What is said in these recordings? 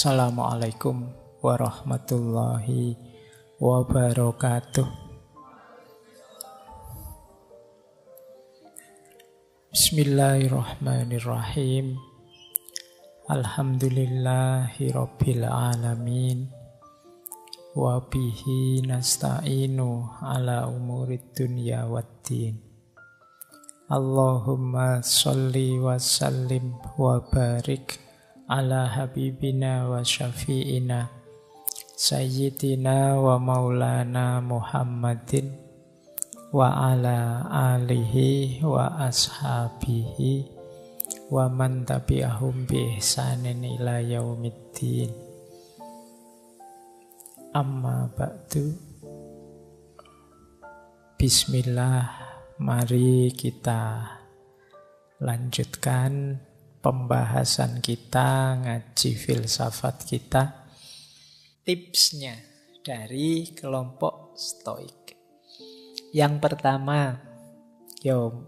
Assalamualaikum warahmatullahi wabarakatuh. Bismillahirrahmanirrahim. Alhamdulillahi rabbil alamin. Wa bihi nasta'inu ala umurid dunya waddin. Allahumma sholli wa sallim wa barik ala habibina wa syafi'ina sayyidina wa maulana Muhammadin wa ala alihi wa ashabihi wa man tabi'ahum bi ihsanin ila yaumiddin. Amma ba'du. Bismillah, mari kita lanjutkan pembahasan kita, ngaji filsafat kita, tipsnya dari kelompok Stoik. Yang pertama,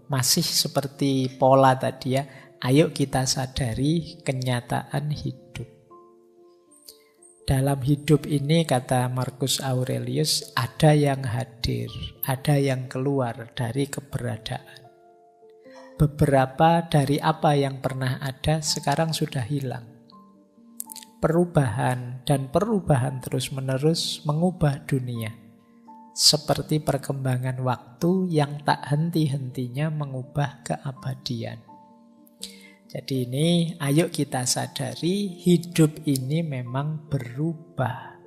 masih seperti pola tadi ya, ayo kita sadari kenyataan hidup. Dalam hidup ini, kata Marcus Aurelius, ada yang hadir, ada yang keluar dari keberadaan. Beberapa dari apa yang pernah ada sekarang sudah hilang. Perubahan dan perubahan terus-menerus mengubah dunia. Seperti perkembangan waktu yang tak henti-hentinya mengubah keabadian. Jadi ini ayo kita sadari hidup ini memang berubah.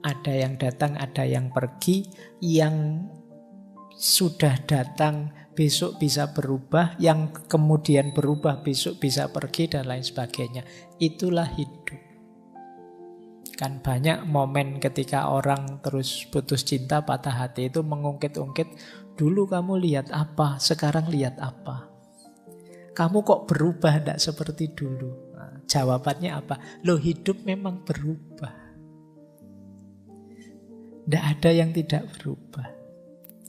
Ada yang datang, ada yang pergi, yang sudah datang besok bisa berubah, yang kemudian berubah besok bisa pergi, dan lain sebagainya. Itulah hidup. Kan banyak momen ketika orang terus putus cinta, patah hati itu mengungkit-ungkit, dulu kamu lihat apa, sekarang lihat apa. Kamu kok berubah, tidak seperti dulu. Nah, jawabannya apa? Loh, hidup memang berubah. Tidak ada yang tidak berubah.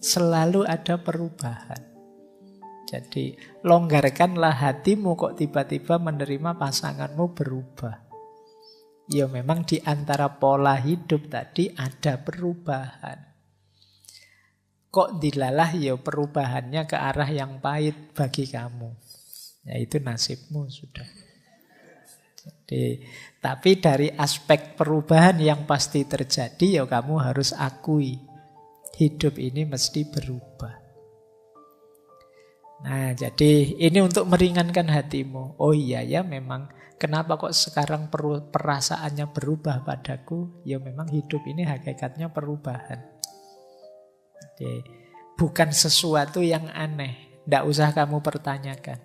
Selalu ada perubahan. Jadi longgarkanlah hatimu kok tiba-tiba menerima pasanganmu berubah. Ya memang di antara pola hidup tadi ada perubahan. Kok dilalah ya perubahannya ke arah yang pahit bagi kamu. Ya itu nasibmu sudah. Jadi, tapi dari aspek perubahan yang pasti terjadi ya kamu harus akui. Hidup ini mesti berubah. Nah, jadi ini untuk meringankan hatimu. Oh iya ya, memang kenapa kok sekarang perasaannya berubah padaku? Ya memang hidup ini hakikatnya perubahan. Jadi, bukan sesuatu yang aneh. Tidak usah kamu pertanyakan.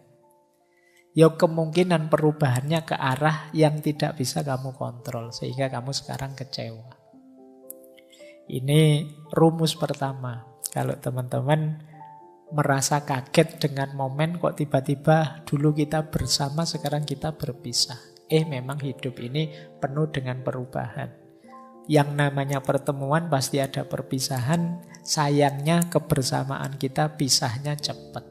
Ya kemungkinan perubahannya ke arah yang tidak bisa kamu kontrol. Sehingga kamu sekarang kecewa. Ini rumus pertama. Kalau teman-teman merasa kaget dengan momen kok tiba-tiba dulu kita bersama, sekarang kita berpisah. Memang hidup ini penuh dengan perubahan. Yang namanya pertemuan pasti ada perpisahan. Sayangnya kebersamaan kita pisahnya cepat.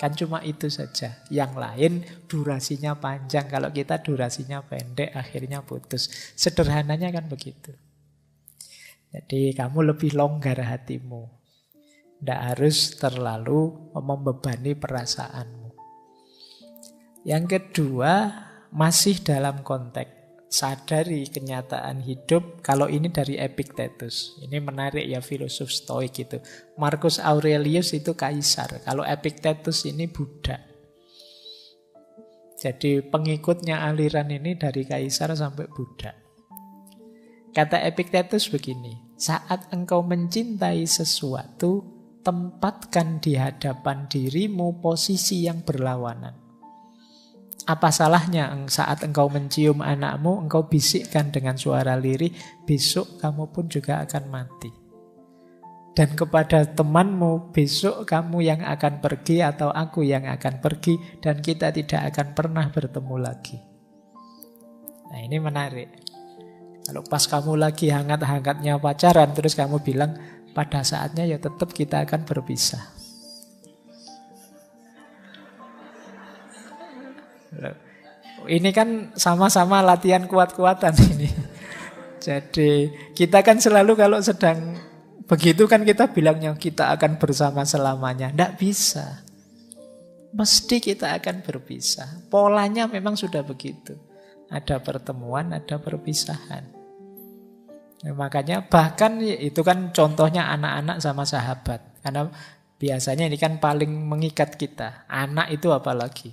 Kan cuma itu saja. Yang lain durasinya panjang. Kalau kita durasinya pendek, akhirnya putus. Sederhananya kan begitu. Jadi kamu lebih longgar hatimu. Tidak harus terlalu membebani perasaanmu. Yang kedua, masih dalam konteks sadari kenyataan hidup. Kalau ini dari Epictetus. Ini menarik ya, filosof Stoik itu. Marcus Aurelius itu kaisar. Kalau Epictetus ini Buddha. Jadi pengikutnya aliran ini dari kaisar sampai Buddha. Kata Epictetus begini, saat engkau mencintai sesuatu, tempatkan di hadapan dirimu posisi yang berlawanan. Apa salahnya saat engkau mencium anakmu, engkau bisikkan dengan suara lirih, besok kamu pun juga akan mati. Dan kepada temanmu, besok kamu yang akan pergi atau aku yang akan pergi, dan kita tidak akan pernah bertemu lagi. Nah ini menarik. Kalau pas kamu lagi hangat-hangatnya pacaran, terus kamu bilang, pada saatnya ya tetap kita akan berpisah. Ini kan sama-sama latihan kuat-kuatan ini. Jadi kita kan selalu kalau sedang begitu kan kita bilangnya kita akan bersama selamanya. Tidak bisa. Mesti kita akan berpisah. Polanya memang sudah begitu. Ada pertemuan, ada perpisahan. Nah, makanya bahkan itu kan contohnya anak-anak sama sahabat. Karena biasanya ini kan paling mengikat kita. Anak itu apalagi.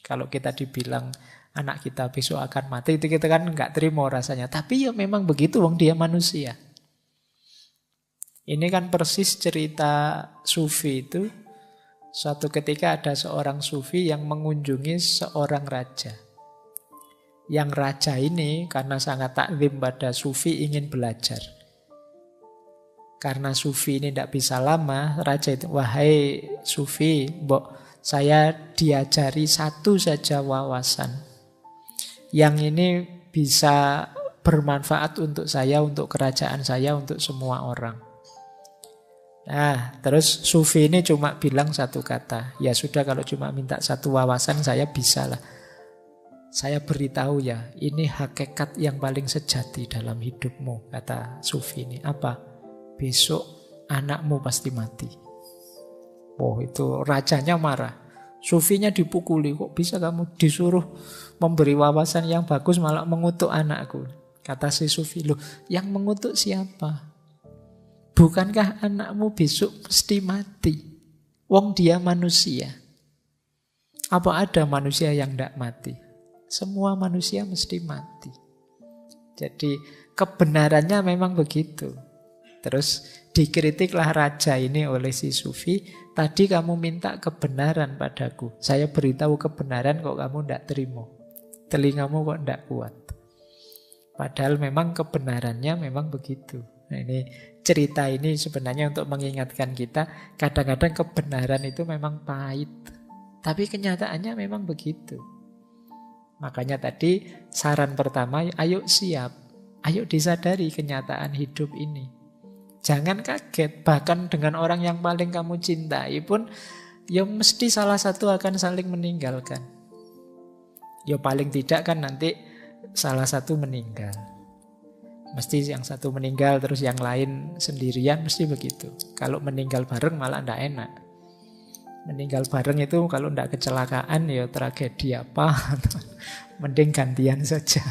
Kalau kita dibilang anak kita besok akan mati, itu kita kan nggak terima rasanya. Tapi ya memang begitu, wong dia manusia. Ini kan persis cerita sufi itu. Suatu ketika ada seorang sufi yang mengunjungi seorang raja. Yang raja ini karena sangat takzim pada sufi ingin belajar. Karena sufi ini tidak bisa lama, raja itu, wahai sufi, mbok saya diajari satu saja wawasan. Yang ini bisa bermanfaat untuk saya, untuk kerajaan saya, untuk semua orang. Nah, terus sufi ini cuma bilang satu kata. Ya sudah, kalau cuma minta satu wawasan saya bisa lah. Saya beritahu ya, ini hakikat yang paling sejati dalam hidupmu, kata sufi ini. Apa? Besok anakmu pasti mati. Oh, itu rajanya marah. Sufinya dipukuli, kok bisa kamu disuruh memberi wawasan yang bagus malah mengutuk anakku. Kata si sufi, loh yang mengutuk siapa? Bukankah anakmu besok mesti mati? Wong dia manusia. Apa ada manusia yang tidak mati? Semua manusia mesti mati. Jadi kebenarannya memang begitu. Terus dikritiklah raja ini oleh si sufi. Tadi kamu minta kebenaran padaku. Saya beritahu kebenaran kok kamu tidak terima. Telingamu kok tidak kuat. Padahal memang kebenarannya memang begitu. Nah, ini cerita ini sebenarnya untuk mengingatkan kita, kadang-kadang kebenaran itu memang pahit. Tapi kenyataannya memang begitu. Makanya tadi saran pertama, ayo siap. Ayo disadari kenyataan hidup ini. Jangan kaget, bahkan dengan orang yang paling kamu cintai pun, ya mesti salah satu akan saling meninggalkan. Ya paling tidak kan nanti salah satu meninggal. Mesti yang satu meninggal terus yang lain sendirian, mesti begitu. Kalau meninggal bareng malah tidak enak. Meninggal bareng itu kalau tidak kecelakaan ya tragedi apa. Mending gantian saja.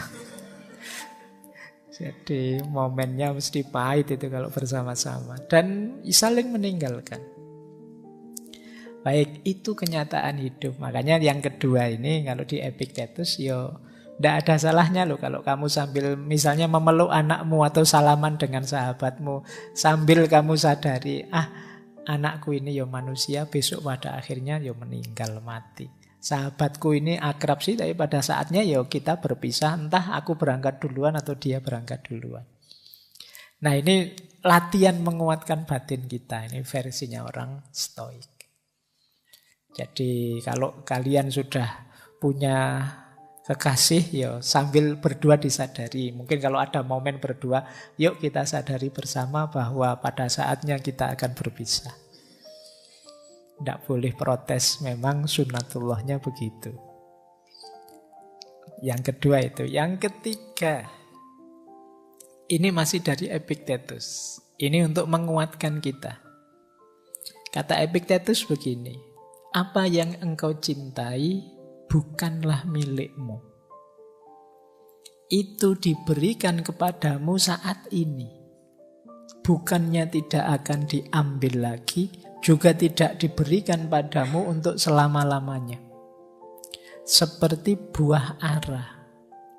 Jadi momennya mesti pahit itu kalau bersama-sama. Dan saling meninggalkan. Baik, itu kenyataan hidup. Makanya yang kedua ini kalau di Epictetus ya tidak ada salahnya loh kalau kamu sambil misalnya memeluk anakmu atau salaman dengan sahabatmu. Sambil kamu sadari, anakku ini ya manusia, besok pada akhirnya ya meninggal mati. Sahabatku ini akrab sih, tapi pada saatnya ya kita berpisah. Entah aku berangkat duluan atau dia berangkat duluan. Nah ini latihan menguatkan batin kita. Ini versinya orang Stoik. Jadi kalau kalian sudah punya kekasih, ya sambil berdua disadari. Mungkin kalau ada momen berdua, yuk kita sadari bersama bahwa pada saatnya kita akan berpisah. Tidak boleh protes, memang sunnatullahnya begitu. Yang kedua itu. Yang ketiga, ini masih dari Epictetus. Ini untuk menguatkan kita. Kata Epictetus begini, apa yang engkau cintai bukanlah milikmu. Itu diberikan kepadamu saat ini. Bukannya tidak akan diambil lagi, juga tidak diberikan padamu untuk selama-lamanya. Seperti buah ara.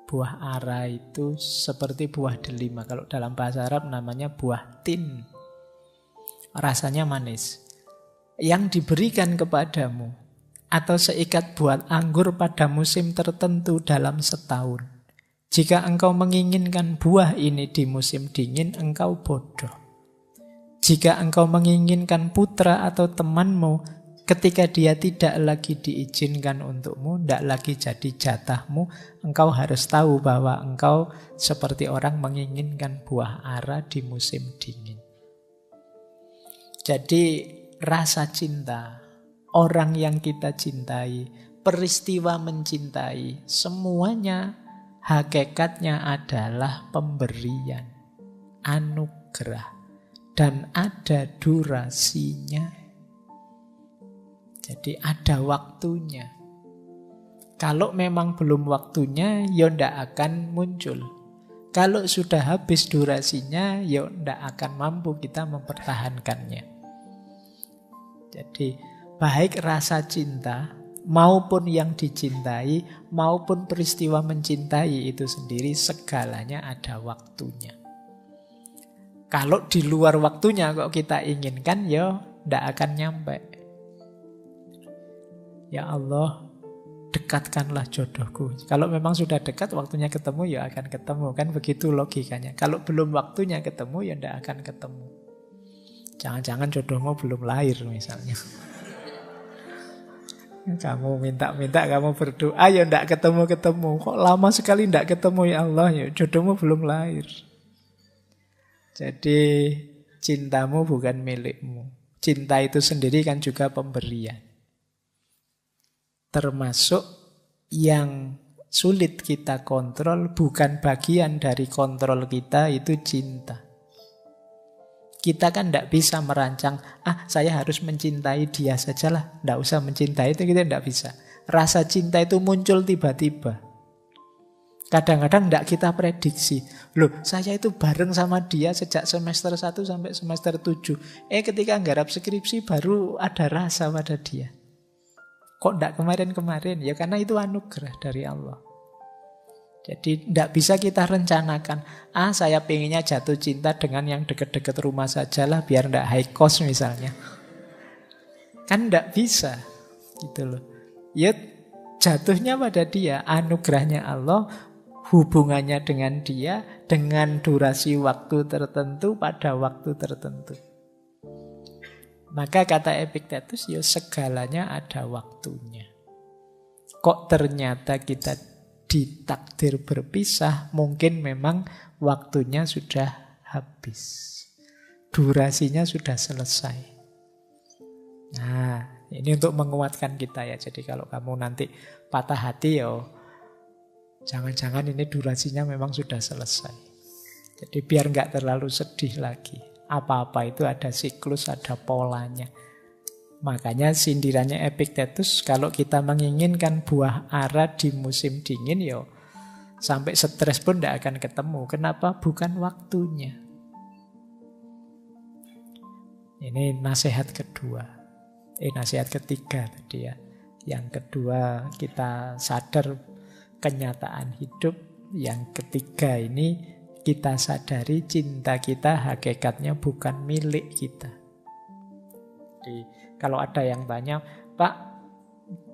Buah ara itu seperti buah delima. Kalau dalam bahasa Arab namanya buah tin. Rasanya manis. Yang diberikan kepadamu atau seikat buah anggur pada musim tertentu dalam setahun. Jika engkau menginginkan buah ini di musim dingin, engkau bodoh. Jika engkau menginginkan putra atau temanmu ketika dia tidak lagi diizinkan untukmu, tidak lagi jadi jatahmu, engkau harus tahu bahwa engkau seperti orang menginginkan buah ara di musim dingin. Jadi rasa cinta, orang yang kita cintai peristiwa mencintai, semuanya hakikatnya adalah pemberian, anugerah, dan ada durasinya. Jadi ada waktunya. Kalau memang belum waktunya, ya ndak akan muncul. Kalau sudah habis durasinya, ya ndak akan mampu kita mempertahankannya. Jadi baik rasa cinta maupun yang dicintai, maupun peristiwa mencintai itu sendiri, segalanya ada waktunya. Kalau di luar waktunya kok kita inginkan, ya ndak akan nyampe. Ya Allah, dekatkanlah jodohku. Kalau memang sudah dekat, waktunya ketemu, ya akan ketemu. Kan begitu logikanya. Kalau belum waktunya ketemu, ya ndak akan ketemu. Jangan-jangan jodohmu belum lahir misalnya. Kamu minta-minta, kamu berdoa, ya ndak ketemu-ketemu. Kok lama sekali ndak ketemu, ya Allah, ya jodohmu belum lahir. Jadi cintamu bukan milikmu. Cinta itu sendiri kan juga pemberian. Termasuk yang sulit kita kontrol, bukan bagian dari kontrol kita, itu cinta. Kita kan tidak bisa merancang, saya harus mencintai dia sajalah, tidak usah mencintai, itu kita tidak bisa. Rasa cinta itu muncul tiba-tiba. Kadang-kadang tidak kita prediksi. Loh, saya itu bareng sama dia sejak semester 1 sampai semester 7. Ketika nggarap skripsi baru ada rasa pada dia. Kok tidak kemarin-kemarin? Ya karena itu anugerah dari Allah. Jadi tidak bisa kita rencanakan, saya pengennya jatuh cinta dengan yang dekat-dekat rumah sajalah biar tidak high cost misalnya. Kan tidak bisa. Gitu loh. Ya jatuhnya pada dia, anugerahnya Allah, hubungannya dengan dia, dengan durasi waktu tertentu pada waktu tertentu. Maka kata Epictetus, ya segalanya ada waktunya. Kok ternyata kita ditakdir berpisah, mungkin memang waktunya sudah habis. Durasinya sudah selesai. Nah, ini untuk menguatkan kita ya. Jadi kalau kamu nanti patah hati, ya jangan-jangan ini durasinya memang sudah selesai. Jadi biar nggak terlalu sedih lagi. Apa-apa itu ada siklus, ada polanya. Makanya sindirannya Epictetus, kalau kita menginginkan buah ara di musim dingin, ya sampai stres pun tidak akan ketemu. Kenapa? Bukan waktunya. Ini nasihat kedua. Nasihat ketiga tadi ya. Yang kedua, kita sadar kenyataan hidup. Yang ketiga ini, kita sadari cinta kita hakikatnya bukan milik kita. Jadi kalau ada yang tanya, Pak,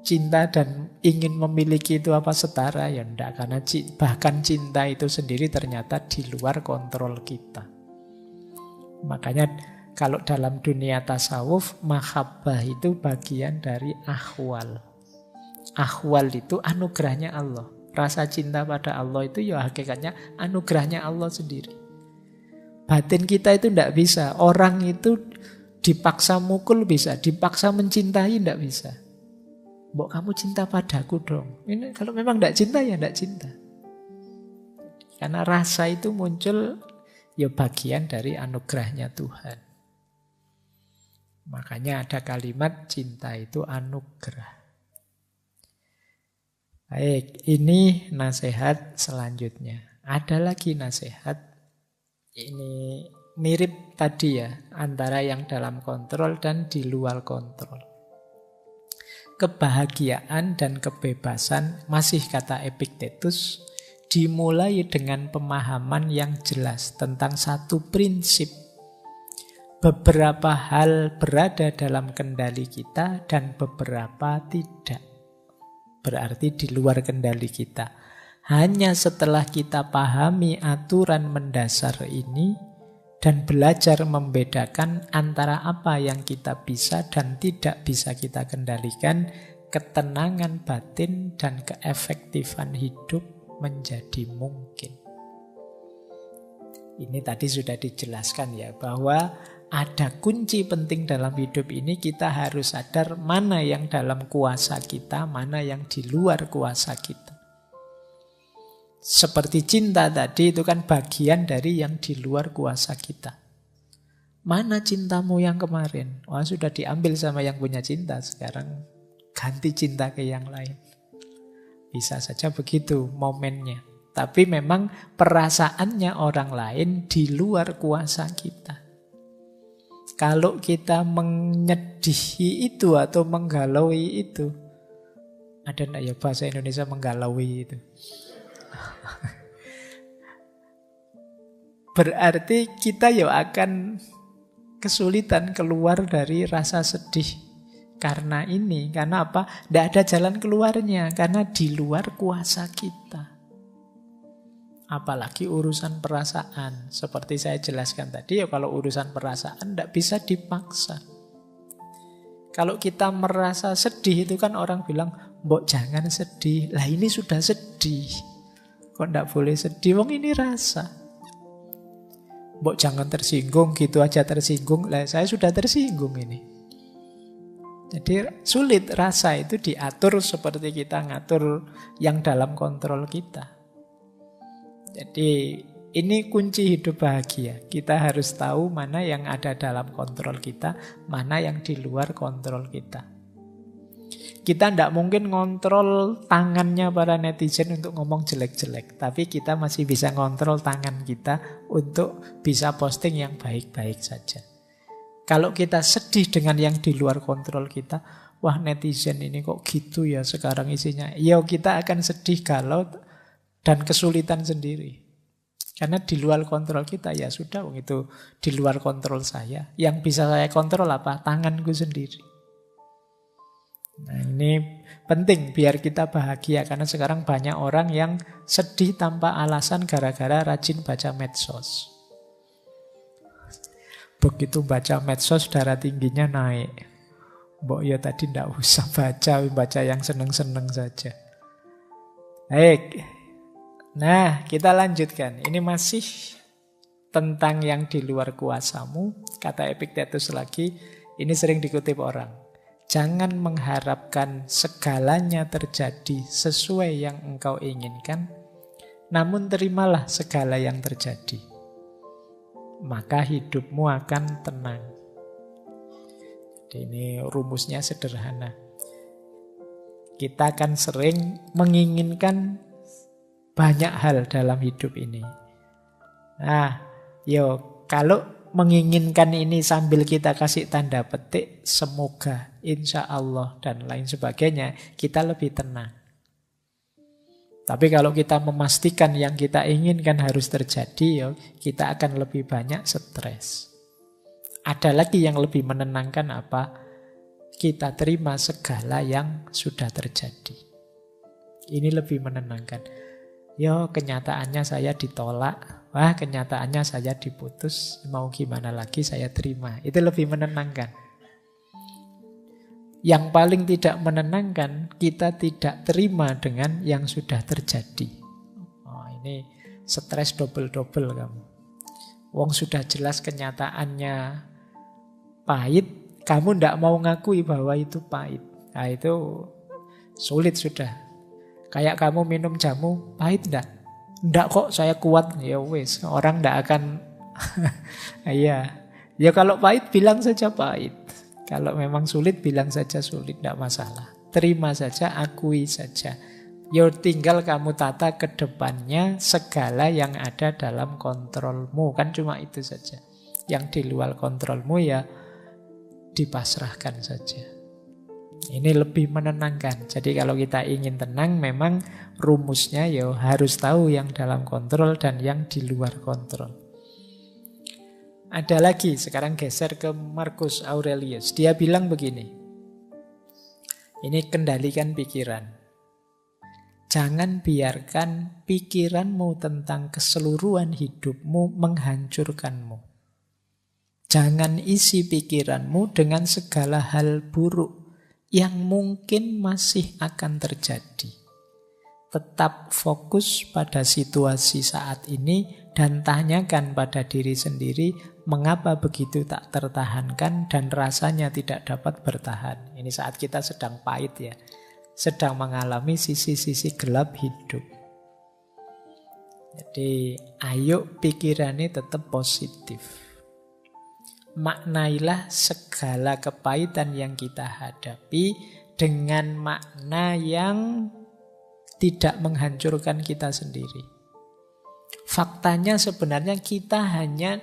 cinta dan ingin memiliki itu apa setara? Ya enggak, karena bahkan cinta itu sendiri ternyata di luar kontrol kita. Makanya kalau dalam dunia tasawuf, mahabbah itu bagian dari ahwal. Ahwal itu anugerahnya Allah. Rasa cinta pada Allah itu ya hakikatnya anugerahnya Allah sendiri. Batin kita itu tidak bisa. Orang itu dipaksa mukul bisa, dipaksa mencintai tidak bisa. Mbok kamu cinta padaku dong. Ini kalau memang tidak cinta ya tidak cinta. Karena rasa itu muncul ya bagian dari anugerahnya Tuhan. Makanya ada kalimat cinta itu anugerah. Baik, ini nasihat selanjutnya. Ada lagi nasihat. Ini mirip tadi ya, antara yang dalam kontrol dan di luar kontrol. Kebahagiaan dan kebebasan, masih kata Epictetus, dimulai dengan pemahaman yang jelas tentang satu prinsip. Beberapa hal berada dalam kendali kita dan beberapa tidak. Berarti di luar kendali kita. Hanya setelah kita pahami aturan mendasar ini dan belajar membedakan antara apa yang kita bisa dan tidak bisa kita kendalikan, ketenangan batin dan keefektifan hidup menjadi mungkin. Ini tadi sudah dijelaskan ya, bahwa ada kunci penting dalam hidup ini, kita harus sadar mana yang dalam kuasa kita, mana yang di luar kuasa kita. Seperti cinta tadi, itu kan bagian dari yang di luar kuasa kita. Mana cintamu yang kemarin? Wah, sudah diambil sama yang punya cinta, sekarang ganti cinta ke yang lain. Bisa saja begitu momennya. Tapi memang perasaannya orang lain di luar kuasa kita. Kalau kita menyedihi itu atau menggalaui itu, ada enggak ya bahasa Indonesia menggalaui itu? Berarti kita ya akan kesulitan keluar dari rasa sedih karena ini. Karena apa? Tidak ada jalan keluarnya, karena di luar kuasa kita. Apalagi urusan perasaan. Seperti saya jelaskan tadi, ya kalau urusan perasaan tidak bisa dipaksa. Kalau kita merasa sedih itu kan orang bilang, mbok jangan sedih. Lah ini sudah sedih. Kok tidak boleh sedih? Wong ini rasa. Mbok jangan tersinggung, gitu aja tersinggung. Lah saya sudah tersinggung ini. Jadi sulit, rasa itu diatur seperti kita ngatur yang dalam kontrol kita. Jadi ini kunci hidup bahagia. Kita harus tahu mana yang ada dalam kontrol kita, mana yang di luar kontrol kita. Kita tidak mungkin ngontrol tangannya para netizen untuk ngomong jelek-jelek. Tapi kita masih bisa ngontrol tangan kita untuk bisa posting yang baik-baik saja. Kalau kita sedih dengan yang di luar kontrol kita, wah netizen ini kok gitu ya sekarang isinya. Ya kita akan sedih galau dan kesulitan sendiri. Karena di luar kontrol kita, ya sudah, itu di luar kontrol saya. Yang bisa saya kontrol apa? Tanganku sendiri. Nah ini penting biar kita bahagia. Karena sekarang banyak orang yang sedih tanpa alasan gara-gara rajin baca medsos. Begitu baca medsos darah tingginya naik. Mbok ya tadi ndak usah baca yang seneng-seneng saja. Baik. Nah, kita lanjutkan. Ini masih tentang yang di luar kuasamu. Kata Epictetus lagi, ini sering dikutip orang. Jangan mengharapkan segalanya terjadi sesuai yang engkau inginkan, namun terimalah segala yang terjadi. Maka hidupmu akan tenang. Jadi ini rumusnya sederhana. Kita akan sering menginginkan banyak hal dalam hidup ini. Nah, kalau menginginkan ini sambil kita kasih tanda petik, semoga, insya Allah, dan lain sebagainya, kita lebih tenang. Tapi kalau kita memastikan yang kita inginkan harus terjadi, kita akan lebih banyak stres. Ada lagi yang lebih menenangkan apa? Kita terima segala yang sudah terjadi. Ini lebih menenangkan. Kenyataannya saya ditolak. Wah, kenyataannya saya diputus. Mau gimana lagi, saya terima. Itu lebih menenangkan. Yang paling tidak menenangkan, kita tidak terima dengan yang sudah terjadi. Oh, ini stres double-double kamu. Wong sudah jelas kenyataannya pahit, kamu tidak mau ngakui bahwa itu pahit. Nah, itu sulit sudah. Kayak kamu minum jamu, pahit enggak? Enggak kok, saya kuat. Ya wis, orang enggak akan iya. Ya kalau pahit bilang saja pahit. Kalau memang sulit bilang saja sulit, enggak masalah. Terima saja, akui saja. Tinggal kamu tata ke depannya segala yang ada dalam kontrolmu. Kan cuma itu saja. Yang di luar kontrolmu ya dipasrahkan saja. Ini lebih menenangkan. Jadi kalau kita ingin tenang, memang rumusnya harus tahu yang dalam kontrol dan yang di luar kontrol. Ada lagi, sekarang geser ke Marcus Aurelius. Dia bilang begini. Ini kendalikan pikiran. Jangan biarkan pikiranmu tentang keseluruhan hidupmu menghancurkanmu. Jangan isi pikiranmu dengan segala hal buruk yang mungkin masih akan terjadi. Tetap fokus pada situasi saat ini Dan tanyakan pada diri sendiri, mengapa begitu tak tertahankan dan rasanya tidak dapat bertahan. Ini saat kita sedang pahit ya, sedang mengalami sisi-sisi gelap hidup. Jadi ayo pikirannya tetap positif. Maknailah segala kepahitan yang kita hadapi dengan makna yang tidak menghancurkan kita sendiri. Faktanya sebenarnya kita hanya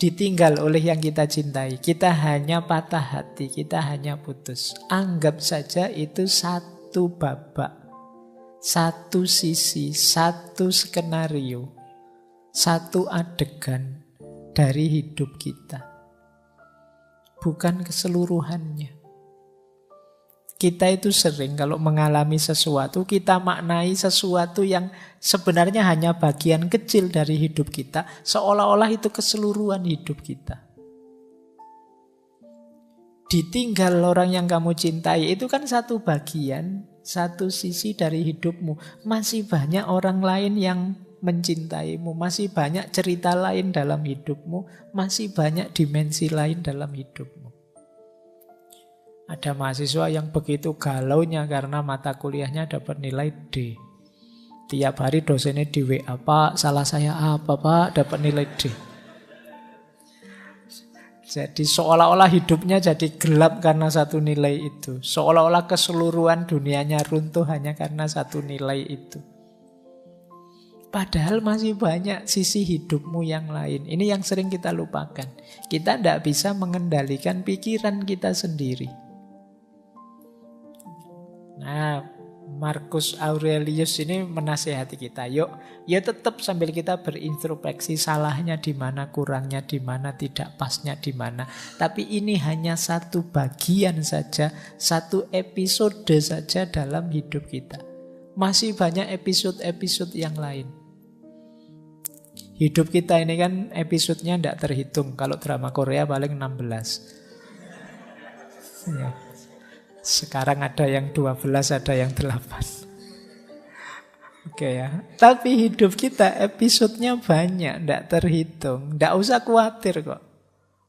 ditinggal oleh yang kita cintai. Kita hanya patah hati, kita hanya putus. Anggap saja itu satu babak, satu sisi, satu skenario, satu adegan dari hidup kita. Bukan keseluruhannya. Kita itu sering kalau mengalami sesuatu, kita maknai sesuatu yang sebenarnya hanya bagian kecil dari hidup kita, seolah-olah itu keseluruhan hidup kita. Ditinggal orang yang kamu cintai, itu kan satu bagian, satu sisi dari hidupmu. Masih banyak orang lain yang mencintaimu, masih banyak cerita lain dalam hidupmu, masih banyak dimensi lain dalam hidupmu. Ada mahasiswa yang begitu galaunya karena mata kuliahnya dapat nilai D. Tiap hari dosennya di WA, Pak, salah saya apa Pak, dapat nilai D. Jadi seolah-olah hidupnya jadi gelap karena satu nilai itu. Seolah-olah keseluruhan dunianya runtuh hanya karena satu nilai itu. Padahal masih banyak sisi hidupmu yang lain. Ini yang sering kita lupakan. Kita tidak bisa mengendalikan pikiran kita sendiri. Nah, Marcus Aurelius ini menasihati kita. Yuk tetap sambil kita berintrospeksi salahnya di mana, kurangnya di mana, tidak pasnya di mana. Tapi ini hanya satu bagian saja, satu episode saja dalam hidup kita. Masih banyak episode-episode yang lain. Hidup kita ini kan episodenya tidak terhitung. Kalau drama Korea paling 16. Ya. Sekarang ada yang 12, ada yang 8. Oke ya. Tapi hidup kita episodenya banyak, tidak terhitung. Tidak usah khawatir kok.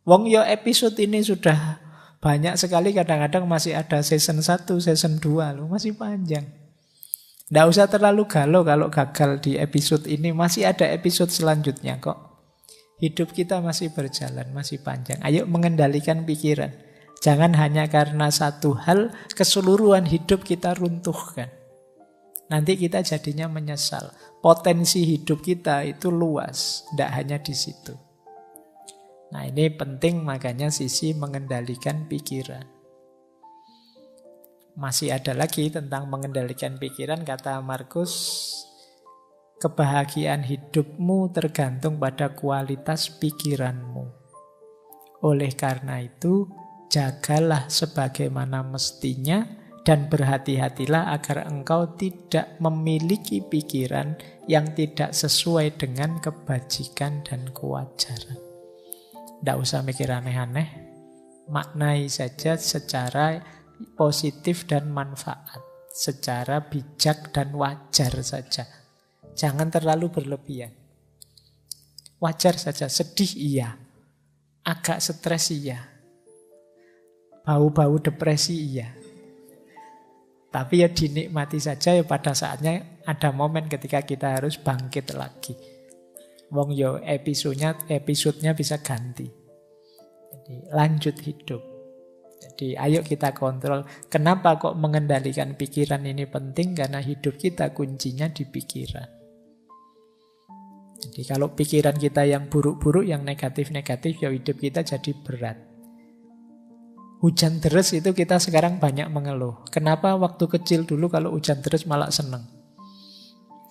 Wong yo episode ini sudah banyak sekali, kadang-kadang masih ada season 1, season 2 loh, masih panjang. Tidak usah terlalu galau kalau gagal di episode ini, masih ada episode selanjutnya kok. Hidup kita masih berjalan, masih panjang. Ayo mengendalikan pikiran. Jangan hanya karena satu hal, keseluruhan hidup kita runtuhkan. Nanti kita jadinya menyesal. Potensi hidup kita itu luas, tidak hanya di situ. Nah ini penting, makanya sisi mengendalikan pikiran. Masih ada lagi tentang mengendalikan pikiran, kata Marcus, kebahagiaan hidupmu tergantung pada kualitas pikiranmu. Oleh karena itu, jagalah sebagaimana mestinya dan berhati-hatilah agar engkau tidak memiliki pikiran yang tidak sesuai dengan kebajikan dan kewajaran. Tidak usah mikir aneh-aneh, maknai saja secara positif dan manfaat, secara bijak dan wajar saja. Jangan terlalu berlebihan. Wajar saja, sedih iya, agak stres iya, bau-bau depresi iya. Tapi ya dinikmati saja ya, pada saatnya ada momen ketika kita harus bangkit lagi. Wong yo episodenya bisa ganti. Jadi lanjut hidup. Jadi ayo kita kontrol. Kenapa kok mengendalikan pikiran ini penting? Karena hidup kita kuncinya di pikiran. Jadi kalau pikiran kita yang buruk-buruk, yang negatif-negatif, ya hidup kita jadi berat. Hujan deras itu kita sekarang banyak mengeluh. Kenapa waktu kecil dulu kalau hujan deras malah seneng?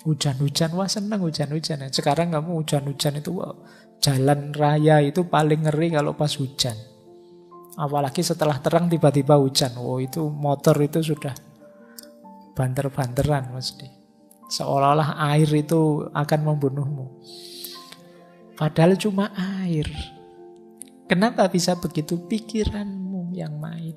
Hujan-hujan, wah seneng hujan-hujan. Sekarang kamu hujan-hujan itu, wah, jalan raya itu paling ngeri kalau pas hujan. Apalagi setelah terang tiba-tiba hujan. Oh itu motor itu sudah banter-banteran mesti. Seolah-olah air itu akan membunuhmu. Padahal cuma air. Kenapa bisa begitu? Pikiranmu yang main.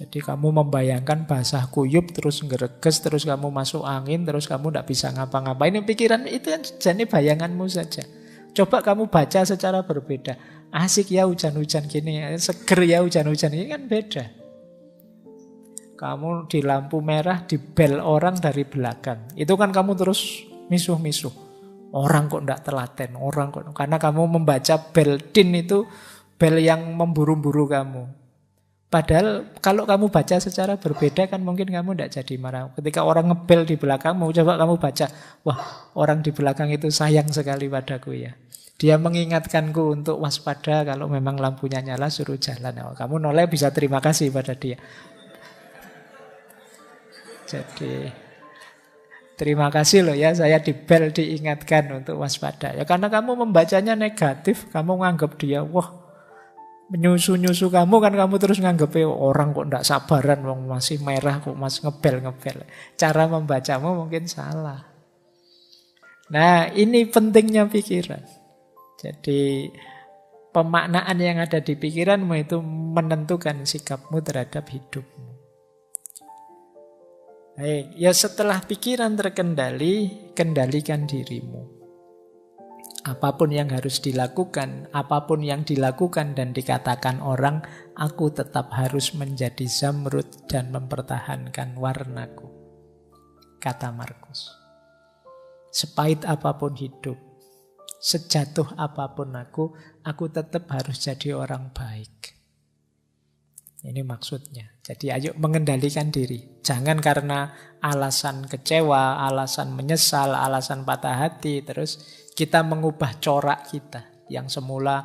Jadi kamu membayangkan basah kuyup, terus ngereges, terus kamu masuk angin, terus kamu tidak bisa ngapa-ngapain. Ini pikiran itu kan jadi bayanganmu saja. Coba kamu baca secara berbeda. Asik ya hujan-hujan gini, seger ya hujan-hujan ini kan beda. Kamu di lampu merah dibel orang dari belakang. Itu kan kamu terus misuh-misuh. Orang kok tidak telaten, orang kok. Karena kamu membaca bel din itu bel yang memburu-buru kamu. Padahal kalau kamu baca secara berbeda kan mungkin kamu tidak jadi marah. Ketika orang ngebel di belakangmu, coba kamu baca, wah orang di belakang itu sayang sekali padaku ya. Dia mengingatkanku untuk waspada kalau memang lampunya nyala suruh jalan. Oh, kamu noleh bisa terima kasih pada dia. Jadi terima kasih loh ya saya dibel diingatkan untuk waspada. Ya karena kamu membacanya negatif, kamu nganggap dia wah menyusu-nyusu kamu kan kamu terus nganggep orang kok ndak sabaran wong masih merah kok masih ngebel-ngebel. Cara membacamu mungkin salah. Nah, ini pentingnya pikiran. Jadi pemaknaan yang ada di pikiranmu itu menentukan sikapmu terhadap hidupmu. Baik, ya setelah pikiran terkendali, kendalikan dirimu. Apapun yang harus dilakukan, apapun yang dilakukan dan dikatakan orang, aku tetap harus menjadi zamrud dan mempertahankan warnaku. Kata Markus. Sepahit apapun hidup, sejatuh apapun aku tetap harus jadi orang baik. Ini maksudnya. Jadi ayo mengendalikan diri. Jangan karena alasan kecewa, alasan menyesal, alasan patah hati, terus kita mengubah corak kita. Yang semula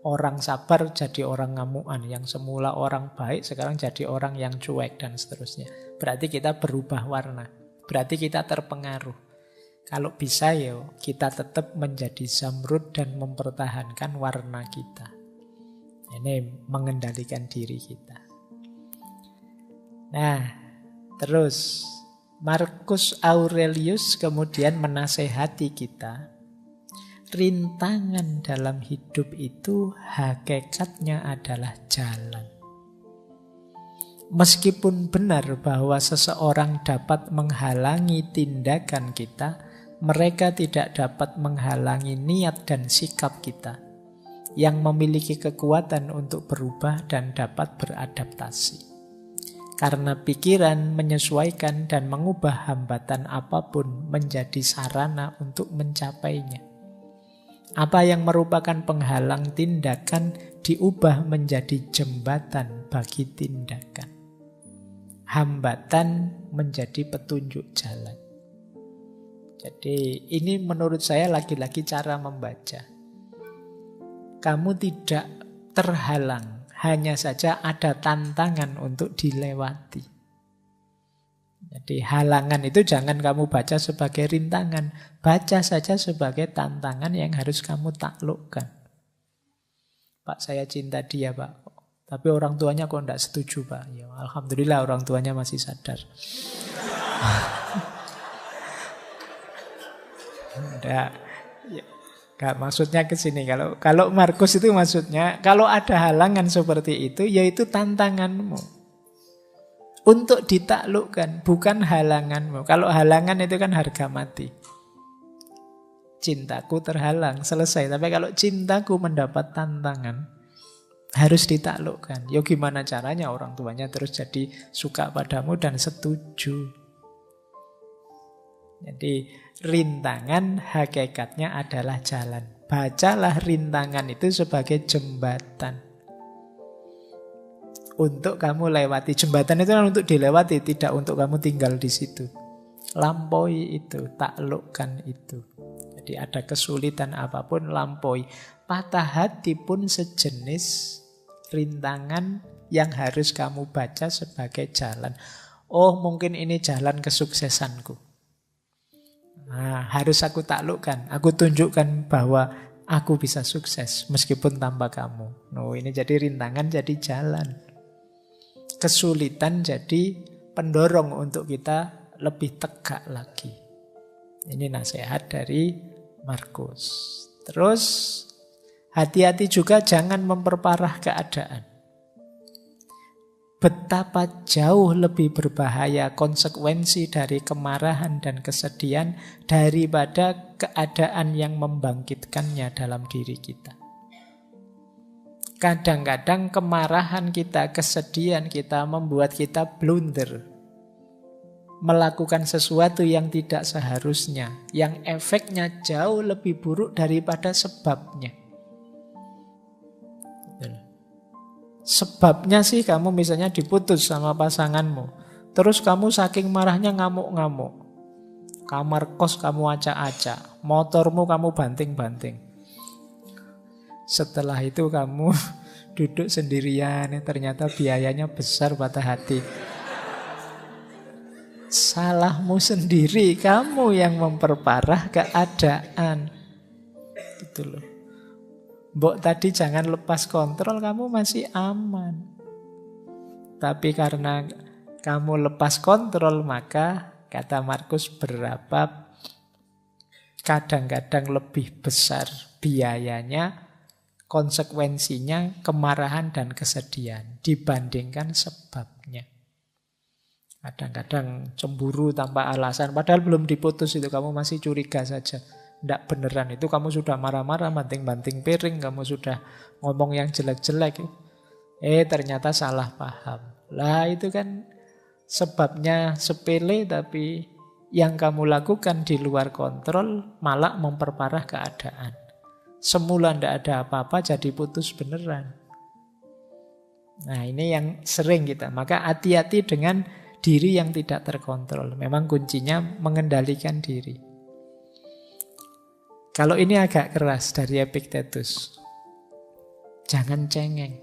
orang sabar jadi orang ngamuan. Yang semula orang baik sekarang jadi orang yang cuek dan seterusnya. Berarti kita berubah warna. Berarti kita terpengaruh. Kalau bisa ya kita tetap menjadi zamrud dan mempertahankan warna kita. Ini mengendalikan diri kita. Nah, terus Marcus Aurelius kemudian menasehati kita. Rintangan dalam hidup itu hakikatnya adalah jalan. Meskipun benar bahwa seseorang dapat menghalangi tindakan kita, mereka tidak dapat menghalangi niat dan sikap kita yang memiliki kekuatan untuk berubah dan dapat beradaptasi. Karena pikiran menyesuaikan dan mengubah hambatan apapun menjadi sarana untuk mencapainya. Apa yang merupakan penghalang tindakan diubah menjadi jembatan bagi tindakan. Hambatan menjadi petunjuk jalan. Jadi ini menurut saya lagi-lagi cara membaca. Kamu tidak terhalang. Hanya saja ada tantangan untuk dilewati. Jadi halangan itu jangan kamu baca sebagai rintangan. Baca saja sebagai tantangan yang harus kamu taklukkan. Pak, saya cinta dia, Pak. Tapi orang tuanya kok tidak setuju, Pak. Ya, alhamdulillah orang tuanya masih sadar. Enggak. Gak, maksudnya ke sini. Kalau Markus itu maksudnya kalau ada halangan seperti itu, yaitu tantanganmu untuk ditaklukkan, bukan halanganmu. Kalau halangan itu kan harga mati. Cintaku terhalang, selesai. Tapi kalau cintaku mendapat tantangan, harus ditaklukkan. Ya gimana caranya orang tuanya terus jadi suka padamu dan setuju. Jadi rintangan hakikatnya adalah jalan. Bacalah rintangan itu sebagai jembatan untuk kamu lewati. Jembatan itu kan untuk dilewati, tidak untuk kamu tinggal di situ. Lampaui itu, taklukkan itu. Jadi ada kesulitan apapun, lampaui. Patah hati pun sejenis rintangan yang harus kamu baca sebagai jalan. Oh, mungkin ini jalan kesuksesanku. Nah, harus aku taklukkan. Aku tunjukkan bahwa aku bisa sukses meskipun tanpa kamu. Ini jadi rintangan, jadi jalan. Kesulitan jadi pendorong untuk kita lebih tegak lagi. Ini nasihat dari Markus. Terus hati-hati juga jangan memperparah keadaan. betapa jauh lebih berbahaya konsekuensi dari kemarahan dan kesedihan daripada keadaan yang membangkitkannya dalam diri kita. Kadang-kadang kemarahan kita, kesedihan kita membuat kita blunder, melakukan sesuatu yang tidak seharusnya, yang efeknya jauh lebih buruk daripada sebabnya. Sebabnya sih kamu misalnya diputus sama pasanganmu, terus kamu saking marahnya ngamuk-ngamuk, kamar kos kamu acak-acak, motormu kamu banting-banting. Setelah itu kamu duduk sendirian, ternyata biayanya besar, patah hati. Salahmu sendiri, kamu yang memperparah keadaan. Gitu loh. Mbok tadi jangan lepas kontrol, kamu masih aman. Tapi karena kamu lepas kontrol, maka kata Markus berapa kadang-kadang lebih besar biayanya, konsekuensinya kemarahan dan kesedihan dibandingkan sebabnya. Kadang-kadang cemburu tanpa alasan, padahal belum diputus itu kamu masih curiga saja. Tidak beneran, itu kamu sudah marah-marah, banting-banting piring, kamu sudah ngomong yang jelek-jelek. Ternyata salah paham. Lah itu kan sebabnya sepele, tapi yang kamu lakukan di luar kontrol malah memperparah keadaan. Semula tidak ada apa-apa, jadi putus beneran. Nah ini yang sering kita. Maka hati-hati dengan diri yang tidak terkontrol. Memang kuncinya mengendalikan diri. Kalau ini agak keras dari Epictetus, jangan cengeng.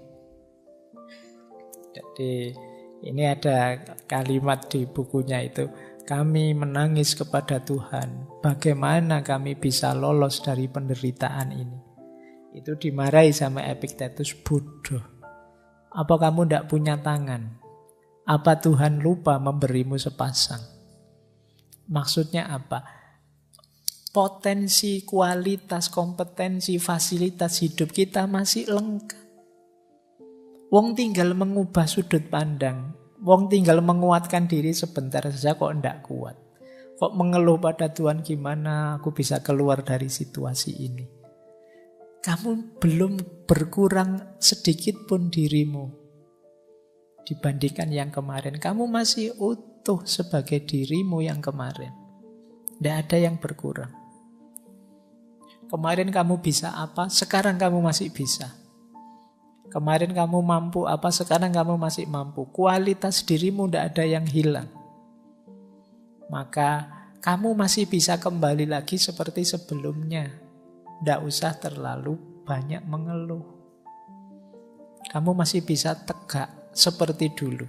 Jadi ini ada kalimat di bukunya itu, kami menangis kepada Tuhan, bagaimana kami bisa lolos dari penderitaan ini. Itu dimarahi sama Epictetus, bodoh. Apa kamu tidak punya tangan? Apa Tuhan lupa memberimu sepasang? Maksudnya apa? Potensi, kualitas, kompetensi, fasilitas hidup kita masih lengkap. Wong tinggal mengubah sudut pandang, wong tinggal menguatkan diri sebentar saja kok ndak kuat. Kok mengeluh pada Tuhan, gimana aku bisa keluar dari situasi ini. Kamu belum berkurang sedikit pun dirimu dibandingkan yang kemarin. Kamu masih utuh sebagai dirimu yang kemarin. Tidak ada yang berkurang. Kemarin kamu bisa apa, sekarang kamu masih bisa. Kemarin kamu mampu apa, sekarang kamu masih mampu. Kualitas dirimu tidak ada yang hilang. Maka kamu masih bisa kembali lagi seperti sebelumnya. Tidak usah terlalu banyak mengeluh. Kamu masih bisa tegak seperti dulu.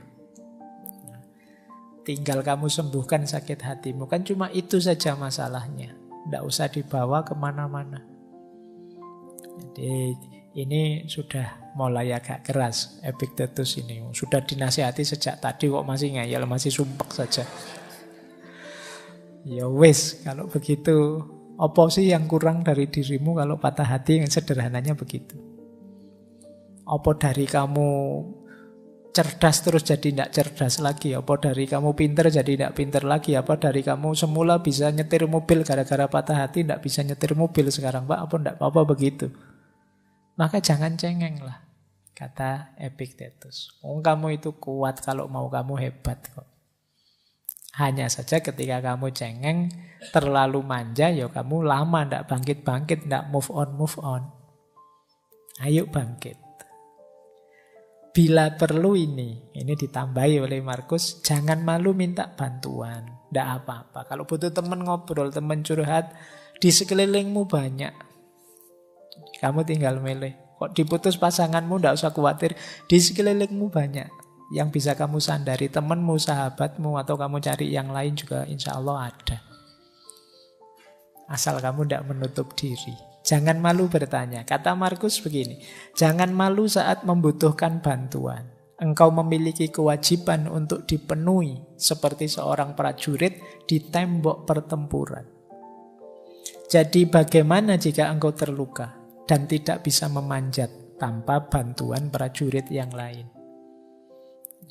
Tinggal kamu sembuhkan sakit hatimu. Kan cuma itu saja masalahnya. Tidak usah dibawa kemana-mana. Jadi ini sudah mulai agak keras Epictetus ini. Sudah dinasihati sejak tadi kok masih ngeyel, masih sumpek saja. Ya wis, kalau begitu apa sih yang kurang dari dirimu kalau patah hati? Yang sederhananya begitu. Apa dari kamu cerdas terus jadi tidak cerdas lagi? Apa dari kamu pinter jadi tidak pinter lagi? Apa dari kamu semula bisa nyetir mobil gara-gara patah hati tidak bisa nyetir mobil sekarang, Pak? Apa tidak apa-apa begitu? Maka jangan cengeng lah, kata Epictetus. Kamu itu kuat kalau mau, kamu hebat kok. Hanya saja ketika kamu cengeng, terlalu manja, ya kamu lama tidak bangkit-bangkit, tidak move on. Ayo bangkit. Bila perlu ini ditambahi oleh Markus, jangan malu minta bantuan. Tidak apa-apa. Kalau butuh teman ngobrol, teman curhat, di sekelilingmu banyak. Kamu tinggal milih. Kok diputus pasanganmu, tidak usah khawatir. Di sekelilingmu banyak yang bisa kamu sandari. Temanmu, sahabatmu, atau kamu cari yang lain juga insya Allah ada. Asal kamu tidak menutup diri. Jangan malu bertanya. Kata Markus begini, jangan malu saat membutuhkan bantuan. Engkau memiliki kewajiban untuk dipenuhi seperti seorang prajurit di tembok pertempuran. Jadi bagaimana jika engkau terluka dan tidak bisa memanjat tanpa bantuan prajurit yang lain?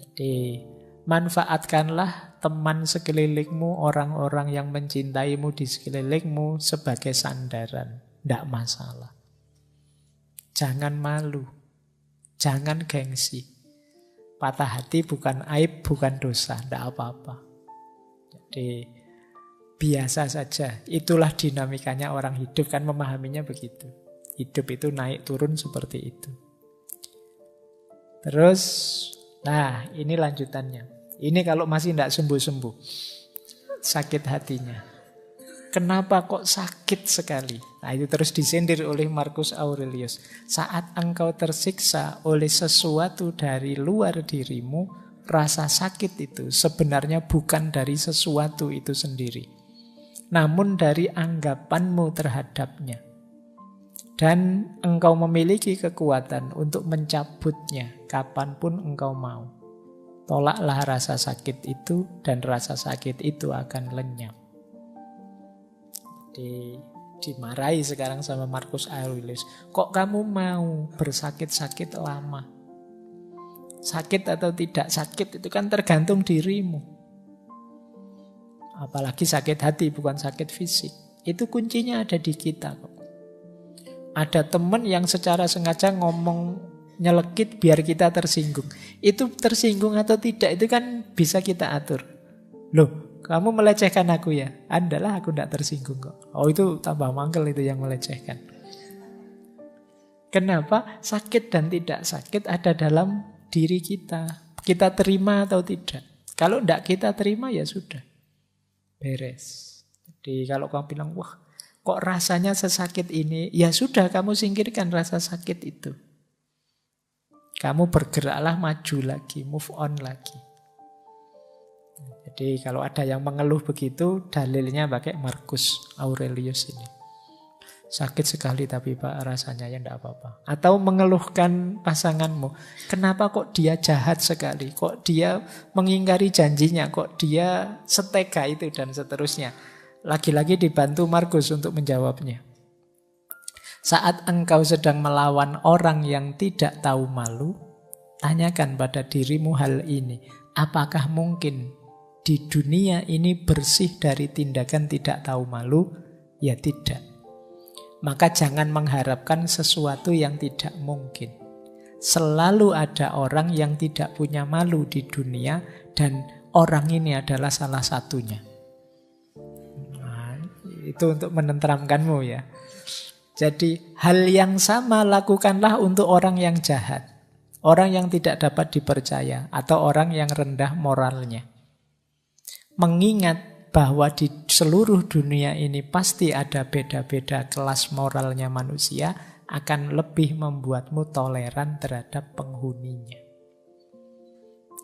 Jadi manfaatkanlah teman sekelilingmu, orang-orang yang mencintaimu di sekelilingmu sebagai sandaran. Tidak masalah. Jangan malu. Jangan gengsi. Patah hati bukan aib, bukan dosa. Tidak apa-apa. Jadi biasa saja. Itulah dinamikanya orang hidup. Kan memahaminya begitu. Hidup itu naik turun seperti itu. Terus, nah ini lanjutannya. Ini kalau masih tidak sembuh-sembuh. Sakit hatinya. Kenapa kok sakit sekali? Nah itu terus disindir oleh Marcus Aurelius. Saat engkau tersiksa oleh sesuatu dari luar dirimu, rasa sakit itu sebenarnya bukan dari sesuatu itu sendiri, namun dari anggapanmu terhadapnya. Dan engkau memiliki kekuatan untuk mencabutnya kapanpun engkau mau. Tolaklah rasa sakit itu dan rasa sakit itu akan lenyap. Dimarahi sekarang sama Marcus Aurelius. Kok kamu mau bersakit-sakit lama? Sakit atau tidak sakit itu kan tergantung dirimu. Apalagi sakit hati, bukan sakit fisik. Itu kuncinya ada di kita kok. Ada teman yang secara sengaja ngomong nyelekit biar kita tersinggung. Itu tersinggung atau tidak itu kan bisa kita atur. Loh, kamu melecehkan aku ya? Andalah aku tidak tersinggung kok. Oh itu tambah mangkel itu yang melecehkan. Kenapa? Sakit dan tidak sakit ada dalam diri kita. Kita terima atau tidak. Kalau tidak kita terima ya sudah. Beres. Jadi kalau kamu bilang, wah kok rasanya sesakit ini? Ya sudah, kamu singkirkan rasa sakit itu. Kamu bergeraklah maju lagi, move on lagi. Jadi kalau ada yang mengeluh begitu, dalilnya pakai Marcus Aurelius ini. Sakit sekali tapi Pak rasanya ya enggak apa-apa. Atau mengeluhkan pasanganmu. Kenapa kok dia jahat sekali? Kok dia mengingkari janjinya? Kok dia setega itu dan seterusnya? Lagi-lagi dibantu Marcus untuk menjawabnya. Saat engkau sedang melawan orang yang tidak tahu malu, tanyakan pada dirimu hal ini. Apakah mungkin di dunia ini bersih dari tindakan tidak tahu malu? Ya tidak. Maka jangan mengharapkan sesuatu yang tidak mungkin. Selalu ada orang yang tidak punya malu di dunia dan orang ini adalah salah satunya. Nah, itu untuk menenteramkanmu ya. Jadi hal yang sama lakukanlah untuk orang yang jahat. Orang yang tidak dapat dipercaya atau orang yang rendah moralnya. Mengingat bahwa di seluruh dunia ini pasti ada beda-beda kelas moralnya manusia, akan lebih membuatmu toleran terhadap penghuninya.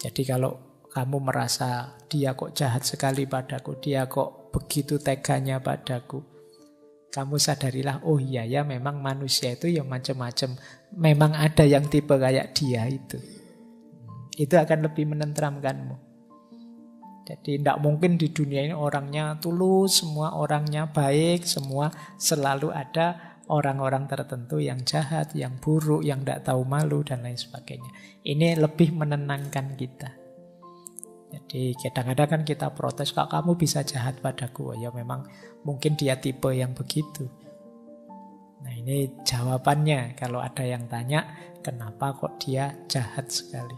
Jadi kalau kamu merasa dia kok jahat sekali padaku, dia kok begitu teganya padaku, kamu sadarilah, oh iya ya memang manusia itu ya macam-macam. Memang ada yang tipe kayak dia itu. Itu akan lebih menenteramkanmu. Jadi tidak mungkin di dunia ini orangnya tulus, semua orangnya baik, semua selalu ada orang-orang tertentu yang jahat, yang buruk, yang tidak tahu malu dan lain sebagainya. Ini lebih menenangkan kita. Jadi kadang-kadang kan kita protes, kok kamu bisa jahat padaku? Ya memang mungkin dia tipe yang begitu. Nah ini jawabannya kalau ada yang tanya, kenapa kok dia jahat sekali?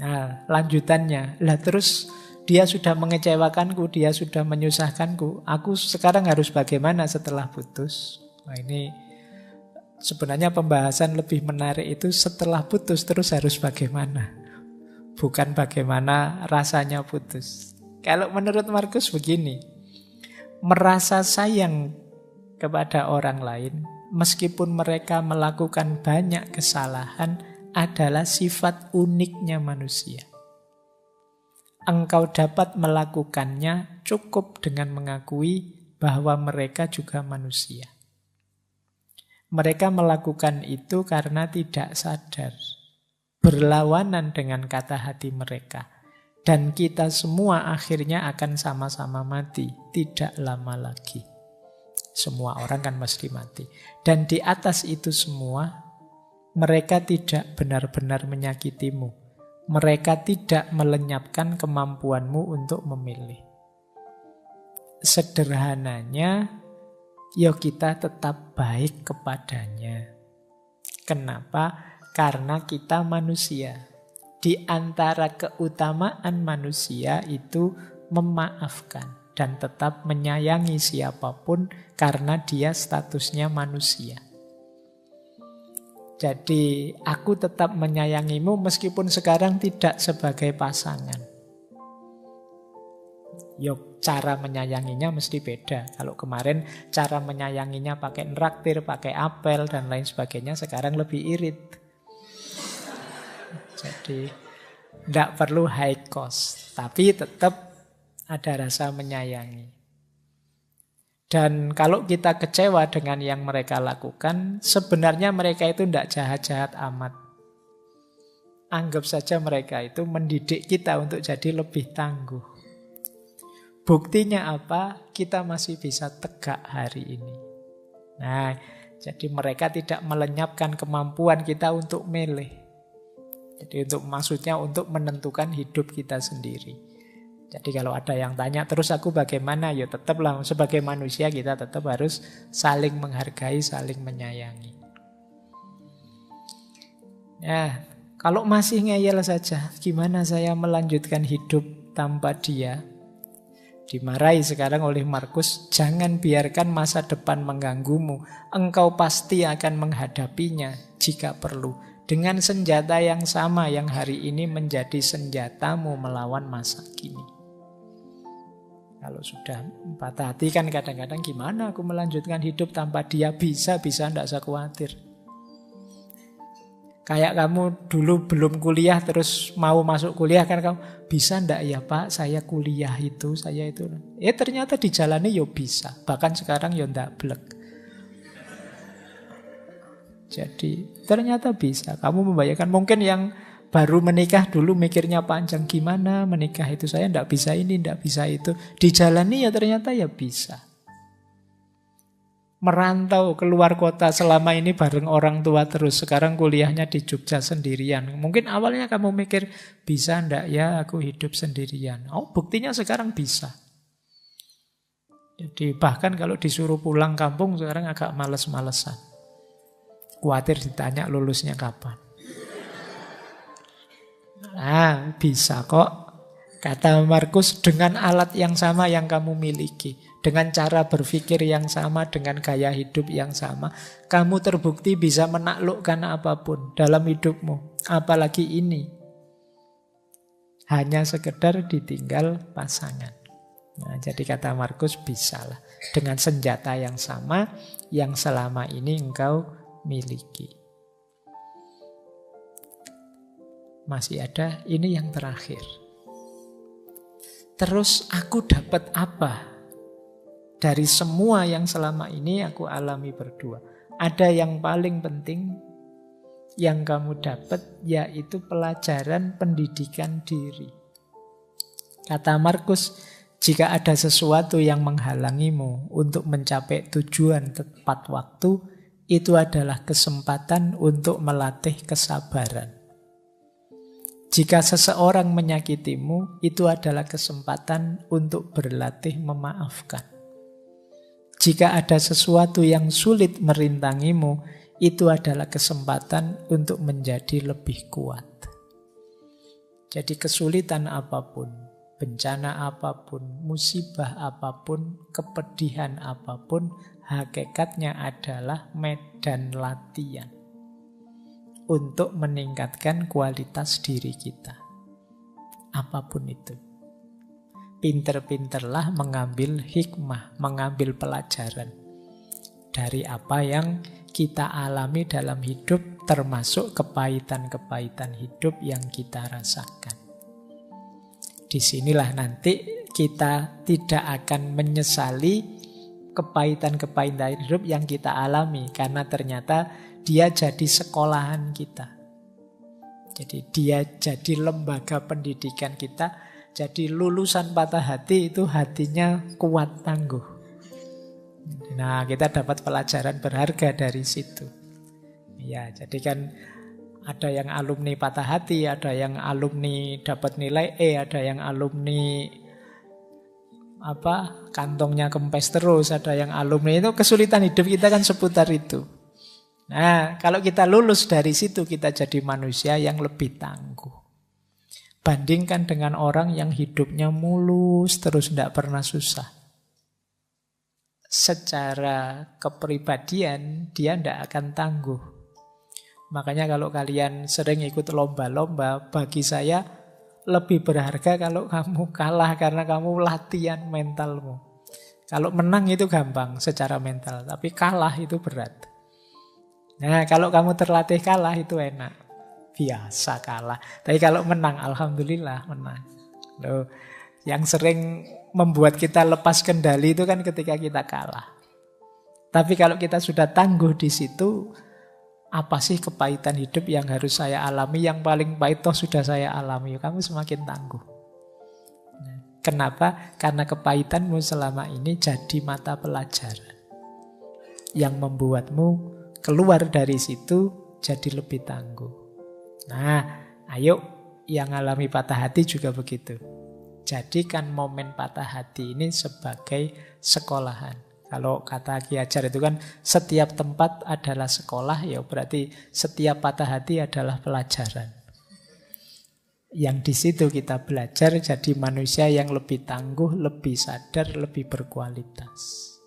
Nah lanjutannya, lah terus dia sudah mengecewakanku, dia sudah menyusahkanku, aku sekarang harus bagaimana setelah putus? Nah ini sebenarnya pembahasan lebih menarik itu setelah putus terus harus bagaimana? Bukan bagaimana rasanya putus. Kalau menurut Marcus begini, merasa sayang kepada orang lain meskipun mereka melakukan banyak kesalahan adalah sifat uniknya manusia. Engkau dapat melakukannya cukup dengan mengakui bahwa mereka juga manusia. Mereka melakukan itu karena tidak sadar, berlawanan dengan kata hati mereka. Dan kita semua akhirnya akan sama-sama mati, tidak lama lagi. Semua orang kan mesti mati. Dan di atas itu semua, mereka tidak benar-benar menyakitimu. Mereka tidak melenyapkan kemampuanmu untuk memilih. Sederhananya, ya kita tetap baik kepadanya. Kenapa? Karena kita manusia. Di antara keutamaan manusia itu memaafkan dan tetap menyayangi siapapun karena dia statusnya manusia. Jadi aku tetap menyayangimu meskipun sekarang tidak sebagai pasangan. Yo, cara menyayanginya mesti beda. Kalau kemarin cara menyayanginya pakai nraktir, pakai apel dan lain sebagainya, sekarang lebih irit. Jadi tidak perlu high cost, tapi tetap ada rasa menyayangi. Dan kalau kita kecewa dengan yang mereka lakukan, sebenarnya mereka itu tidak jahat-jahat amat. Anggap saja mereka itu mendidik kita untuk jadi lebih tangguh. Buktinya apa? Kita masih bisa tegak hari ini. Nah, jadi mereka tidak melenyapkan kemampuan kita untuk milih. Jadi maksudnya untuk menentukan hidup kita sendiri. Jadi kalau ada yang tanya, terus aku bagaimana? Ya tetaplah sebagai manusia kita tetap harus saling menghargai, saling menyayangi. Ya, kalau masih ngeyel saja, gimana saya melanjutkan hidup tanpa dia? Dimarahi sekarang oleh Markus, jangan biarkan masa depan mengganggumu. Engkau pasti akan menghadapinya jika perlu. Dengan senjata yang sama yang hari ini menjadi senjatamu melawan masa kini. Kalau sudah patah hati kan kadang-kadang gimana aku melanjutkan hidup tanpa dia? Bisa, tidak usah khawatir. Kayak kamu dulu belum kuliah terus mau masuk kuliah kan kamu, bisa ndak ya Pak saya kuliah itu, saya itu. Ternyata dijalani ya bisa, bahkan sekarang ya ndak blek. Jadi ternyata bisa, kamu membayangkan mungkin yang baru menikah dulu mikirnya panjang gimana menikah itu, saya ndak bisa ini, ndak bisa itu. Dijalani ya ternyata ya bisa. Merantau keluar kota selama ini bareng orang tua terus, sekarang kuliahnya di Jogja sendirian. Mungkin awalnya kamu mikir, bisa ndak ya aku hidup sendirian. Oh, buktinya sekarang bisa. Jadi bahkan kalau disuruh pulang kampung sekarang agak males-malesan. Khawatir ditanya lulusnya kapan. Nah, bisa kok. Kata Markus, dengan alat yang sama yang kamu miliki, dengan cara berpikir yang sama, dengan gaya hidup yang sama, kamu terbukti bisa menaklukkan apapun dalam hidupmu. Apalagi ini. Hanya sekedar ditinggal pasangan. Nah, jadi kata Markus, bisalah. Dengan senjata yang sama, yang selama ini engkau miliki. Masih ada, ini yang terakhir. Terus aku dapat apa dari semua yang selama ini aku alami berdua? Ada yang paling penting yang kamu dapat, yaitu pelajaran pendidikan diri. Kata Markus, jika ada sesuatu yang menghalangimu untuk mencapai tujuan tepat waktu, itu adalah kesempatan untuk melatih kesabaran. Jika seseorang menyakitimu, itu adalah kesempatan untuk berlatih memaafkan. Jika ada sesuatu yang sulit merintangimu, itu adalah kesempatan untuk menjadi lebih kuat. Jadi kesulitan apapun, bencana apapun, musibah apapun, kepedihan apapun, hakikatnya adalah medan latihan untuk meningkatkan kualitas diri kita. Apapun itu. Pinter-pinterlah mengambil hikmah, mengambil pelajaran dari apa yang kita alami dalam hidup, termasuk kepahitan-kepahitan hidup yang kita rasakan. Disinilah nanti kita tidak akan menyesali kepahitan-kepahitan hidup yang kita alami, karena ternyata dia jadi sekolahan kita. Jadi dia jadi lembaga pendidikan kita. Jadi lulusan patah hati itu hatinya kuat tangguh. Nah, kita dapat pelajaran berharga dari situ. Ya, jadi kan Ada yang alumni patah hati, ada yang alumni dapat nilai E, ada yang alumni kantongnya kempes terus, ada yang alumni itu kesulitan hidup kita kan seputar itu. Nah, kalau kita lulus dari situ kita jadi manusia yang lebih tangguh. Bandingkan dengan orang yang hidupnya mulus terus tidak pernah susah. Secara kepribadian dia tidak akan tangguh. Makanya kalau kalian sering ikut lomba-lomba, bagi saya lebih berharga kalau kamu kalah karena kamu latihan mentalmu. Kalau menang itu gampang secara mental, tapi kalah itu berat. Nah, kalau kamu terlatih kalah itu enak. Biasa kalah. Tapi kalau menang, alhamdulillah menang. Loh, yang sering membuat kita lepas kendali itu kan ketika kita kalah. Tapi kalau kita sudah tangguh di situ, apa sih kepahitan hidup yang harus saya alami? Yang paling pahit toh sudah saya alami. Kamu semakin tangguh. Kenapa? Karena kepahitanmu selama ini jadi mata pelajaran yang membuatmu keluar dari situ jadi lebih tangguh. Nah, ayo yang alami patah hati juga begitu. Jadikan momen patah hati ini sebagai sekolahan. Kalau kata Ki Hajar itu kan setiap tempat adalah sekolah, ya berarti setiap patah hati adalah pelajaran. Yang di situ kita belajar jadi manusia yang lebih tangguh, lebih sadar, lebih berkualitas.